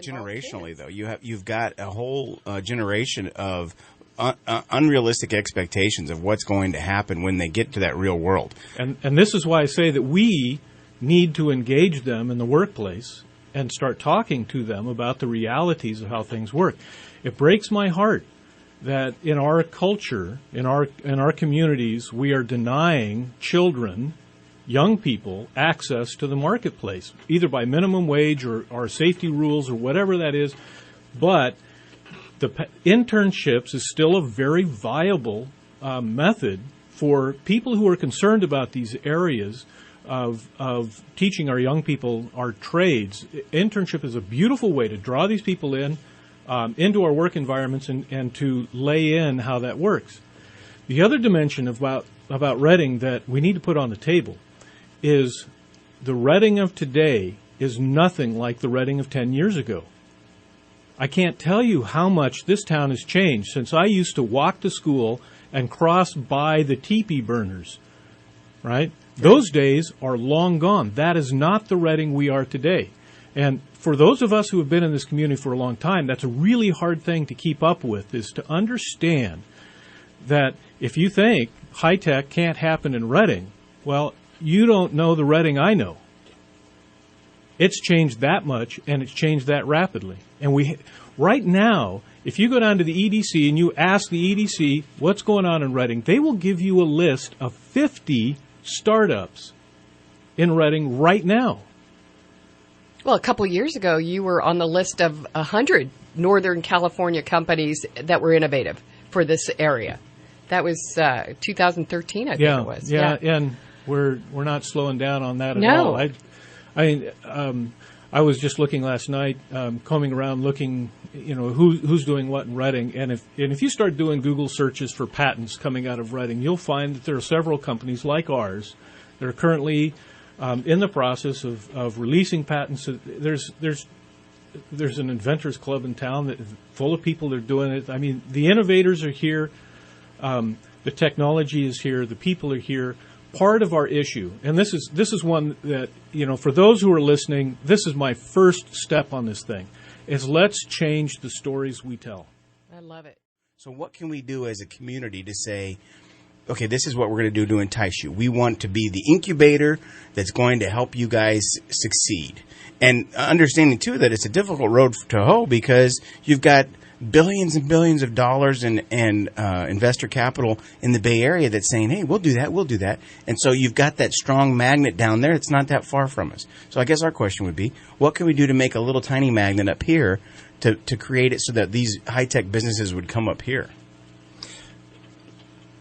generationally, though, you've got a whole generation of unrealistic expectations of what's going to happen when they get to that real world. And this is why I say that we need to engage them in the workplace and start talking to them about the realities of how things work. It breaks my heart that in our culture, in our communities, we are denying children, young people, access to the marketplace, either by minimum wage or safety rules or whatever that is. But the internships is still a very viable method for people who are concerned about these areas of teaching our young people our trades. Internship is a beautiful way to draw these people in into our work environments and to lay in how that works. The other dimension about Reading that we need to put on the table is the Reading of today is nothing like the Reading of 10 years ago. I can't tell you how much this town has changed since I used to walk to school and cross by the teepee burners, right? Those days are long gone. That is not the Reading we are today. And for those of us who have been in this community for a long time, that's a really hard thing to keep up with, is to understand that if you think high-tech can't happen in Reading, well, you don't know the Reading I know. It's changed that much, and it's changed that rapidly. And right now, if you go down to the EDC and you ask the EDC what's going on in Reading, they will give you a list of 50 startups in Reading right now. Well, a couple of years ago, you were on the list of 100 Northern California companies that were innovative for this area. That was 2013, I think it was. Yeah, and we're not slowing down on that at all. I was just looking last night, combing around, looking, who's doing what in Reading, and if you start doing Google searches for patents coming out of Reading, you'll find that there are several companies like ours that are currently in the process of releasing patents. There's an inventors club in town that is full of people that are doing it. I mean, the innovators are here, the technology is here, the people are here. Part of our issue, and this is one that, for those who are listening, this is my first step on this thing, is let's change the stories we tell. I love it. So what can we do as a community to say, okay, this is what we're going to do to entice you. We want to be the incubator that's going to help you guys succeed. And understanding, too, that it's a difficult road to hoe because you've got billions and billions of dollars and investor capital in the Bay Area that's saying, hey, we'll do that. And so you've got that strong magnet down there. It's not that far from us. So I guess our question would be, what can we do to make a little tiny magnet up here to create it so that these high-tech businesses would come up here?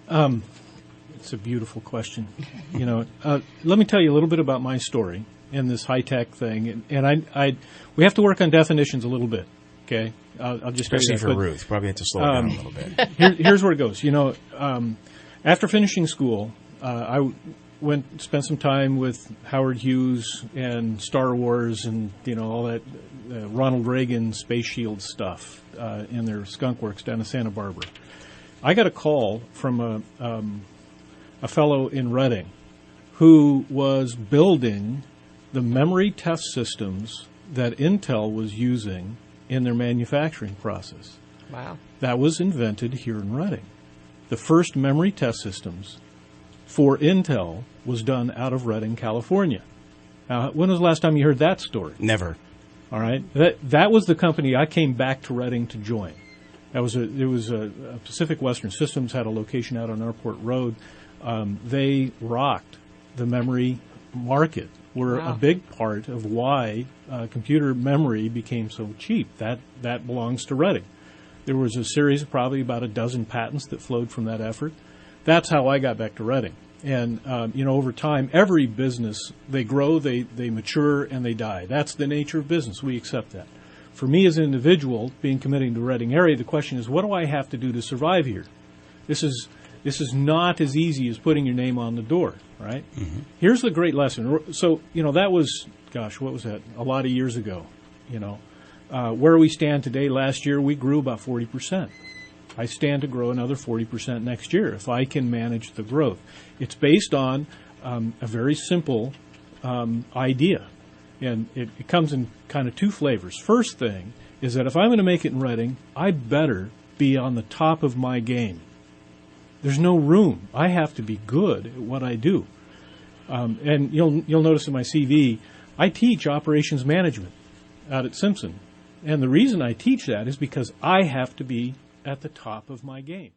It's a beautiful question. Let me tell you a little bit about my story in this high-tech thing. And we have to work on definitions a little bit, okay? I'll just especially for Ruth. Probably have to slow it down a little bit. Here's where it goes. After finishing school, I spent some time with Howard Hughes and Star Wars and all that Ronald Reagan space shield stuff in their skunk works down in Santa Barbara. I got a call from a fellow in Reading who was building the memory test systems that Intel was using in their manufacturing process. Wow. That was invented here in Reading. The first memory test systems for Intel was done out of Reading, California. Now, when was the last time you heard that story? Never. All right. That was the company I came back to Reading to join. It was a Pacific Western Systems, had a location out on Airport Road. They rocked the memory market. Were a big part of why computer memory became so cheap. That belongs to Reading. There was a series of probably about a dozen patents that flowed from that effort. That's how I got back to Reading. And, over time, every business, they grow, they mature, and they die. That's the nature of business. We accept that. For me as an individual, being committed to Reading area, the question is, what do I have to do to survive here? This is not as easy as putting your name on the door, right? Mm-hmm. Here's the great lesson. So, that was, what was that? A lot of years ago, Where we stand today, last year, we grew about 40%. I stand to grow another 40% next year if I can manage the growth. It's based on a very simple idea. And it comes in kind of two flavors. First thing is that if I'm going to make it in Reading, I better be on the top of my game. There's no room. I have to be good at what I do. And you'll notice in my CV, I teach operations management out at Simpson. And the reason I teach that is because I have to be at the top of my game.